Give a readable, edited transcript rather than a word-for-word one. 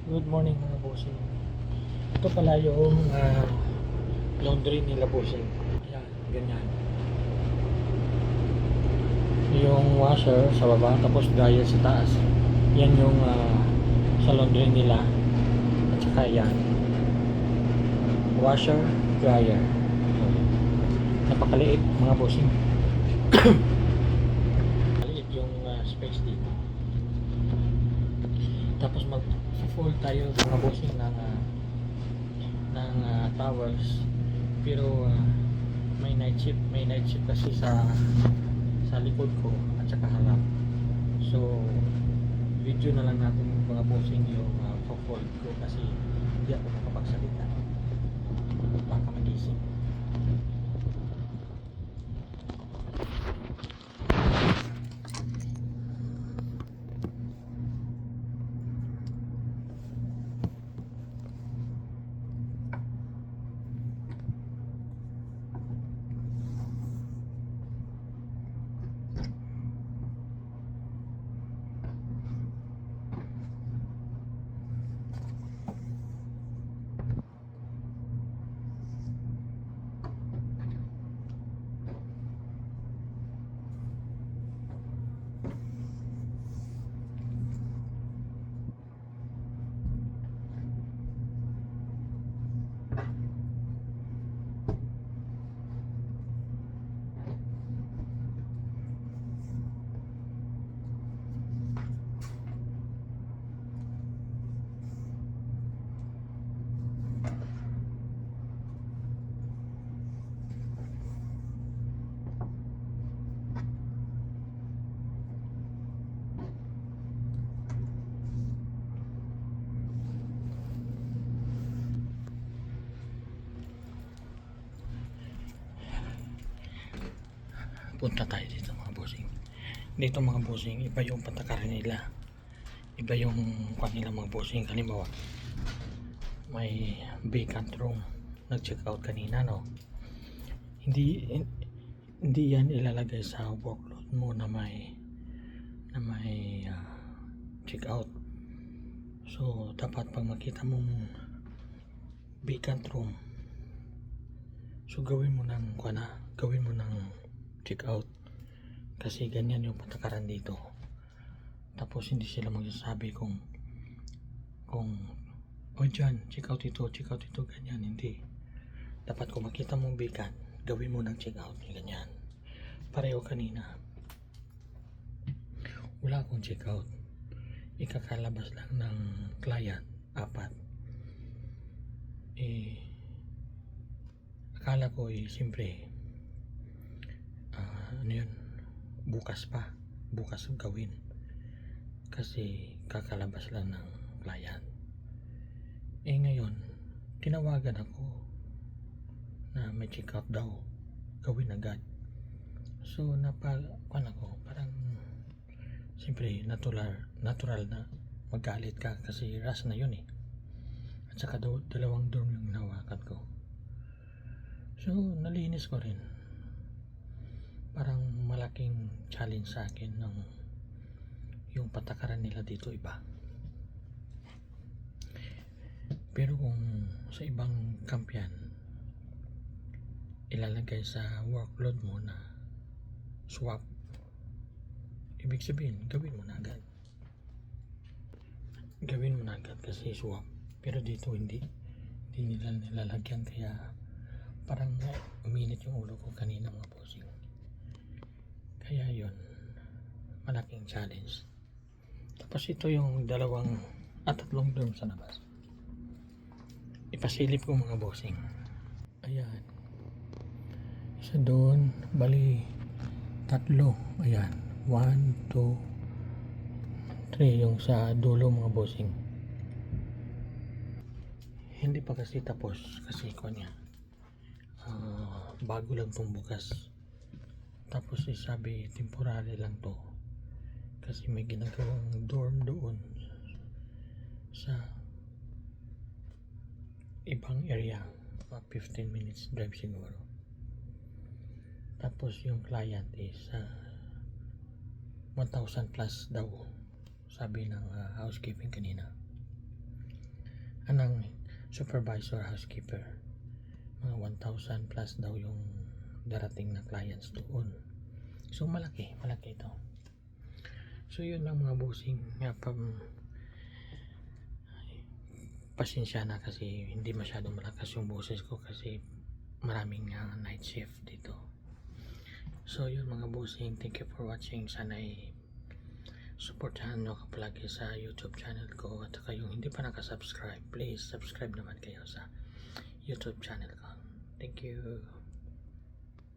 Good morning mga bossing. Ito pala yung laundry nila bossing. Ayan, ganyan. Yung washer sa baba, tapos dryer sa taas. Yan yung sa laundry nila. At saka yan. Washer, dryer. Napakaliit mga bossing. Maliit yung space dito. Tapos mag-fold tayo mga bossing ng towels, pero may night shift kasi sa likod ko at saka harap. So video na lang natin mga bossing yung fold ko kasi hindi ako makapagsalita, baka magising. Punta tayo dito mga bossing. Dito mga bossing, iba yung patakaran nila, iba yung kanila mga bossing. Halimbawa may vacant room, nag-check out kanina, no? Hindi yan ilalagay sa workload mo na may check out. So dapat pag makita mong vacant room, so gawin mo ng check out, kasi ganyan yung patakaran dito. Tapos hindi sila magsasabi kung dyan, check out ito, ganyan. Hindi. Dapat kung makita mong vacant, gawin mo ng check out, ganyan. Pareho kanina, wala akong check out, ikakalabas lang ng client, 4. Akala ko siyempre ano yun, bukas gawin, kasi kakalabas lang ng client. Ngayon tinawagan ako na may check out daw, gawin agad. So napakuan ako, parang siyempre natural na magalit ka kasi rush na yun at saka dalawang dorm yung hinawakan ko. So nalinis ko rin. Parang malaking challenge sa akin ng yung patakaran nila dito iba. Pero kung sa ibang kampiyan, ilalagay sa workload mo na swap, ibig sabihin gawin mo na agad kasi swap. Pero dito hindi nila nilalagyan, kaya parang uminit yung ulo ko kanina mga bossing. Kaya yun, malaking challenge. Tapos ito yung 2 at 3 dorm sa labas, ipasilip ko mga bossing. Ayan, isa doon, bali 3. Ayan, 1, 2, 3 yung sa dulo mga bossing. Hindi pa kasi tapos kasi ko niya, bago lang itong bukas. Tapos sabi temporary lang to kasi may ginagawang dorm doon sa ibang area, 15 minutes drive siguro. Tapos yung client is 1,000 plus daw, sabi ng housekeeping kanina. anang supervisor, housekeeper. Mga 1,000 plus daw yung darating na clients doon. So malaki ito. So yun lang mga bossing, pasensya na kasi hindi masyadong malakas yung boses ko kasi maraming night shift dito. So yun mga bossing, thank you for watching. Sana supportahan nyo ka palagi sa YouTube channel ko, at saka yung hindi pa nakasubscribe, please subscribe naman kayo sa YouTube channel ko. Thank you.